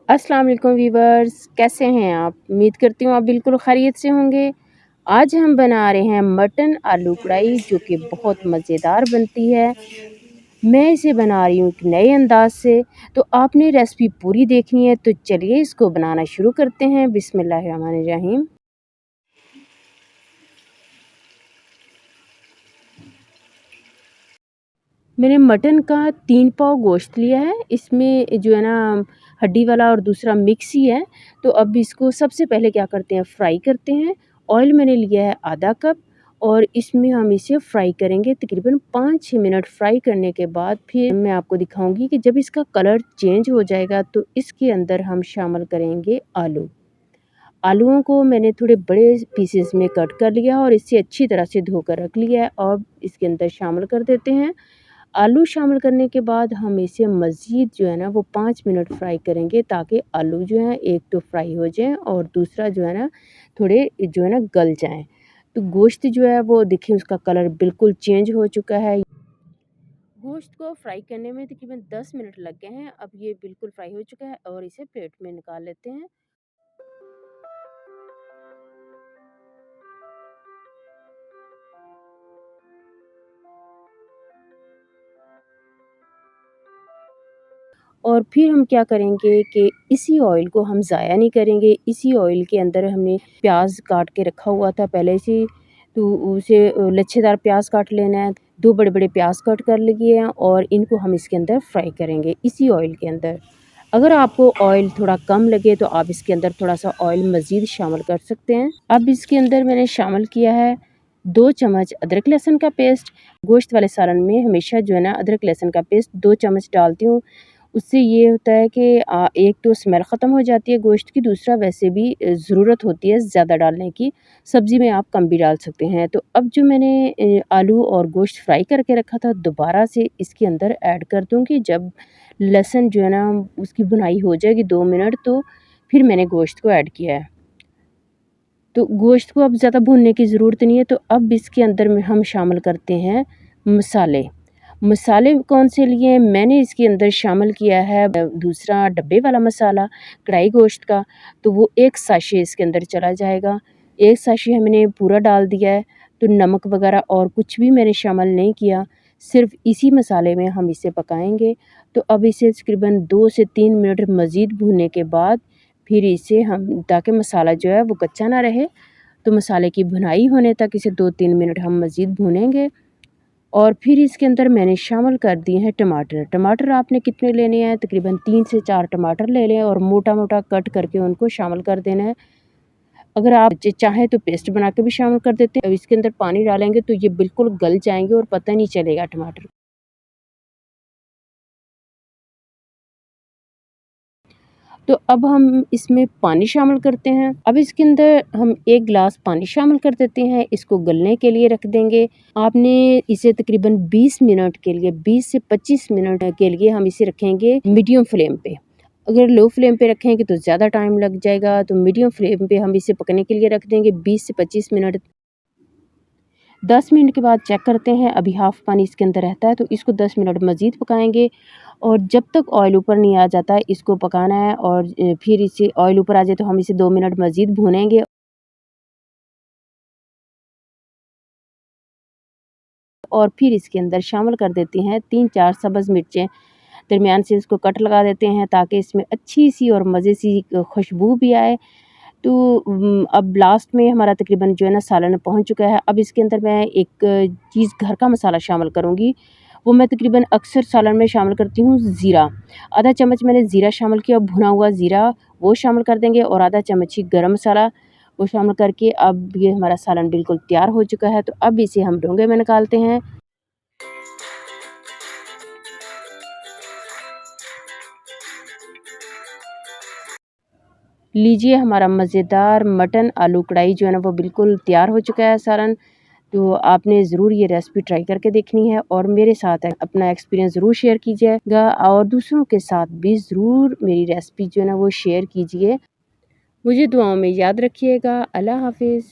अस्सलाम वालेकुम वीवर्स, कैसे हैं आप? उम्मीद करती हूँ आप बिल्कुल खैरियत से होंगे। आज हम बना रहे हैं मटन आलू कढ़ाई जो कि बहुत मज़ेदार बनती है। मैं इसे बना रही हूँ एक नए अंदाज से, तो आपने रेसिपी पूरी देखनी है तो चलिए इसको बनाना शुरू करते हैं। बिस्मिल्लाहिर्रहमानिर्रहीम। मैंने मटन का 3 पाव गोश्त लिया है। इसमें जो है ना हड्डी वाला और दूसरा मिक्स ही है। तो अब इसको सबसे पहले क्या करते हैं, फ्राई करते हैं। ऑयल मैंने लिया है आधा कप और इसमें हम इसे फ्राई करेंगे तकरीबन 5-6 मिनट। फ्राई करने के बाद फिर मैं आपको दिखाऊंगी कि जब इसका कलर चेंज हो जाएगा तो इसके अंदर हम शामिल करेंगे आलू। आलूओं को मैंने थोड़े बड़े पीसेस में कट कर लिया और इसे अच्छी तरह से धोकर रख लिया है। और इसके अंदर शामिल कर देते हैं। आलू शामिल करने के बाद हम इसे मज़ीद जो है ना वो 5 मिनट फ्राई करेंगे ताकि आलू जो है एक तो फ्राई हो जाए और दूसरा जो है ना थोड़े जो है ना गल जाएँ। तो गोश्त जो है वो देखिए उसका कलर बिल्कुल चेंज हो चुका है। गोश्त को फ्राई करने में तकरीबन 10 मिनट लग गए हैं। अब ये बिल्कुल फ्राई हो चुका है और इसे प्लेट में निकाल लेते हैं। और फिर हम क्या करेंगे कि इसी ऑयल को हम ज़ाया नहीं करेंगे। इसी ऑयल के अंदर हमने प्याज काट के रखा हुआ था पहले से, तो उसे लच्छेदार प्याज काट लेना है। 2 बड़े-बड़े प्याज कट कर लिए हैं और इनको हम इसके अंदर फ्राई करेंगे इसी ऑयल के अंदर। अगर आपको ऑयल थोड़ा कम लगे तो आप इसके अंदर थोड़ा-सा ऑयल मज़ीद शामिल कर सकते हैं। अब इसके अंदर मैंने शामिल किया है 2 चम्मच अदरक लहसुन का पेस्ट। गोश्त वाले सालन में हमेशा जो है ना अदरक लहसुन का पेस्ट 2 चम्मच डालती हूँ। उससे ये होता है कि एक तो स्मेल ख़त्म हो जाती है गोश्त की, दूसरा वैसे भी ज़रूरत होती है ज़्यादा डालने की। सब्ज़ी में आप कम भी डाल सकते हैं। तो अब जो मैंने आलू और गोश्त फ्राई करके रखा था दोबारा से इसके अंदर ऐड कर दूँगी। जब लहसुन जो है ना उसकी भुनाई हो जाएगी 2 मिनट, तो फिर मैंने गोश्त को ऐड किया है। तो गोश्त को अब ज़्यादा भूनने की ज़रूरत नहीं है। तो अब इसके अंदर में हम शामिल करते हैं मसाले। मसाले कौन से लिए हैं, मैंने इसके अंदर शामिल किया है दूसरा डब्बे वाला मसाला कढ़ाई गोश्त का, तो वो 1 साशे इसके अंदर चला जाएगा। 1 साशे मैंने पूरा डाल दिया है। तो नमक वगैरह और कुछ भी मैंने शामिल नहीं किया, सिर्फ़ इसी मसाले में हम इसे पकाएँगे। तो अब इसे तकरीबन 2 से 3 मिनट मज़ीद भूनने के बाद फिर इसे हम, ताकि मसाला जो है वो कच्चा ना रहे, तो मसाले की भुनाई होने तक इसे 2-3 मिनट हम मज़ीद भूनेंगे। और फिर इसके अंदर मैंने शामिल कर दिए हैं टमाटर। टमाटर आपने कितने लेने हैं, तकरीबन 3 से 4 टमाटर ले लें और मोटा-मोटा कट करके उनको शामिल कर देना है। अगर आप चाहें तो पेस्ट बना के भी शामिल कर देते हैं। इसके अंदर पानी डालेंगे तो ये बिल्कुल गल जाएँगे और पता नहीं चलेगा टमाटर। तो अब हम इसमें पानी शामिल करते हैं। अब इसके अंदर हम 1 गिलास पानी शामिल कर देते हैं, इसको गलने के लिए रख देंगे। आपने इसे तकरीबन 20 मिनट के लिए, 20 से 25 मिनट के लिए हम इसे रखेंगे मीडियम फ्लेम पे। अगर लो फ्लेम पे रखेंगे तो ज़्यादा टाइम लग जाएगा, तो मीडियम फ्लेम पे हम इसे पकने के लिए रख देंगे 20 से 25 मिनट। 10 मिनट के बाद चेक करते हैं, अभी हाफ़ पानी इसके अंदर रहता है, तो इसको 10 मिनट मज़ीद पकाएँगे। और जब तक ऑयल ऊपर नहीं आ जाता इसको पकाना है। और फिर इसे ऑयल ऊपर आ जाए तो हम इसे 2 मिनट मज़ीद भूनेंगे। और फिर इसके अंदर शामिल कर देते हैं 3-4 सब्ज़ मिर्चें, दरमियान से इसको कट लगा देते हैं ताकि इसमें अच्छी-सी और मज़े सी खुशबू भी आए। तो अब लास्ट में हमारा तकरीबन जो है ना सालन पहुँच चुका है। अब इसके अंदर मैं एक चीज़ घर का मसाला शामिल करूँगी। वो मैं तकरीबन अक्सर सालन में शामिल करती हूँ ज़ीरा। आधा चम्मच मैंने ज़ीरा शामिल किया, भुना हुआ ज़ीरा वो शामिल कर देंगे और आधा चम्मच ही गरम मसाला वो शामिल करके अब ये हमारा सालन बिल्कुल तैयार हो चुका है। तो अब इसे हम डोंगे में निकालते हैं। लीजिए हमारा मज़ेदार मटन आलू कढ़ाई जो है ना वो बिल्कुल तैयार हो चुका है सालन। तो आपने ज़रूर ये रेसिपी ट्राई करके देखनी है और मेरे साथ अपना एक्सपीरियंस ज़रूर शेयर कीजिएगा और दूसरों के साथ भी ज़रूर मेरी रेसिपी जो है ना वो शेयर कीजिए। मुझे दुआओं में याद रखिएगा। अल्लाह हाफ़िज़।